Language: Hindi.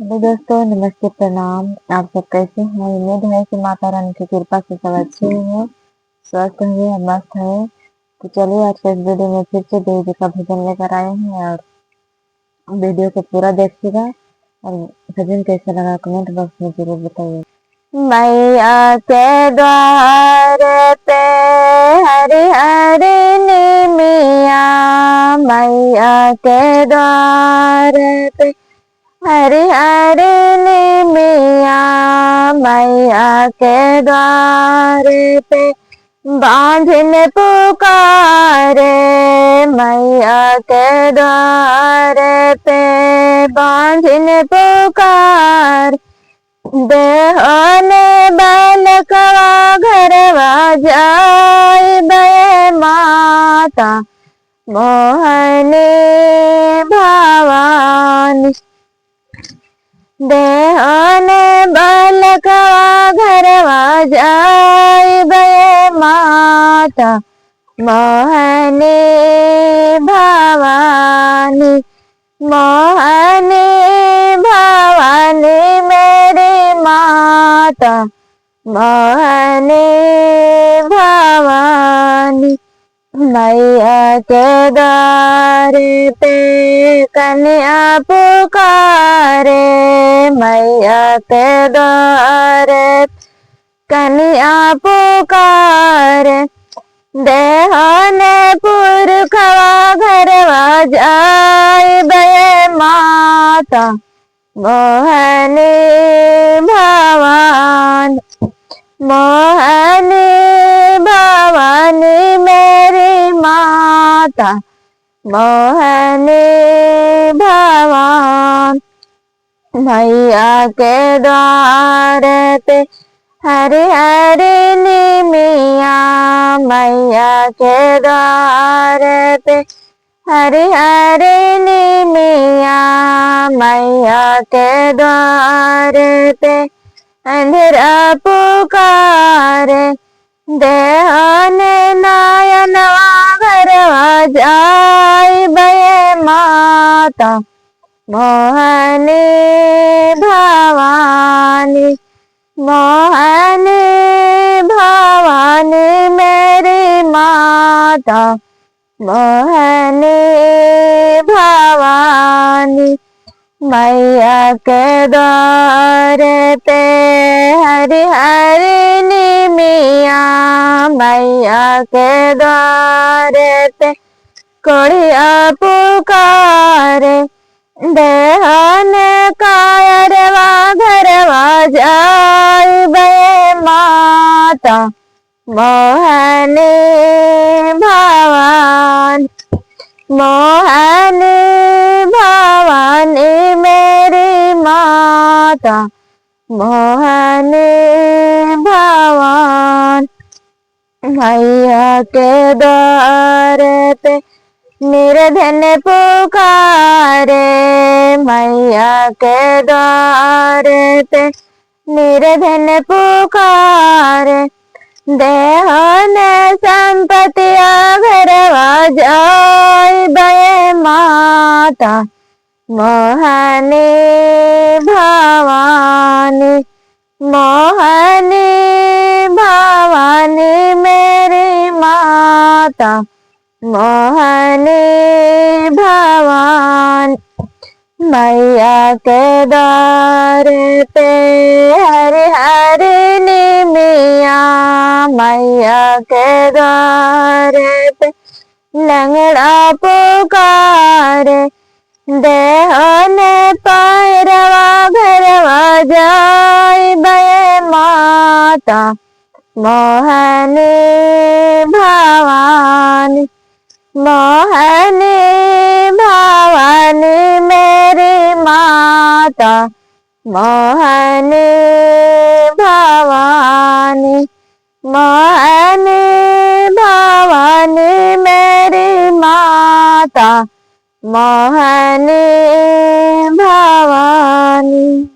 हेलो दोस्तों, नमस्ते, प्रणाम। आप सब कैसे हैं? उम्मीद है कि माता रानी की कृपा से सब अच्छे हैं, स्वस्थ होंगे और मस्त है। तो चलिए आज के इस वीडियो में फिर से देव जी का भजन लेकर आए हैं और वीडियो को पूरा देखिएगा और भजन कैसा लगा कमेंट बॉक्स में जरूर बताइए। मैया के द्वार पे हरि हरि निमिया, मैया के द्वार पे हरि हरि निमिया, मैया के द्वार पे बांझिन पुकारे, मैया के द्वार पे बांझिन पुकार। देहने बालकवा घरवा जाय बे माता मोहनी भवानी। देहने बालकवा घरवा जाय बे माता मोहनी भवानी। मोहनी भवानी मेरी माता मोहनी भवानी। मैया के द्वार पे कन्या पुकारे, मैया के द्वार कन्या पुकारे। देहने पुरखवा घरवा जाय बे माता मोहनी भवानी। मोहनी भवानी मेरी माता मोहनी भवानी। मैया के द्वार पे हरि हरि निमिया, मैया के द्वार पे हरि हरि निमिया, मैया के द्वार पे अंधेरा पुकारे। देहने नायनवा घरवा जाय बे माता मोहनी भवानी। मोहनी भवानी मेरी माता मोहनी भवानी। मैया के द्वार पे हरि हरि निमिया, मैया के द्वार पे कोढ़िया पुकारे। देहने कायरवा घरवा जाय बे माता मोहनी भवानी। मोहनी भवानी मेरी माता मोहनी भवानी। मैया के द्वार पे निर्धन पुकारे, मैया के द्वार पे निर्धन पुकारे। देहने संपत्तिया घरवा जाय बे माता मोहनी भवानी। मोहनी भवानी मेरी माता मोहनी भवानी। मैया के द्वार पे हरि हरि निमिया, मैया के द्वार पे लंगड़ा पुकारे। देहने पैरवा घरवा जाय बे माता मोहनी भवानी। मोहनी भवानी मेरी माता मोहनी भवानी। मोहनी भवानी मेरी माता मोहनी भवानी।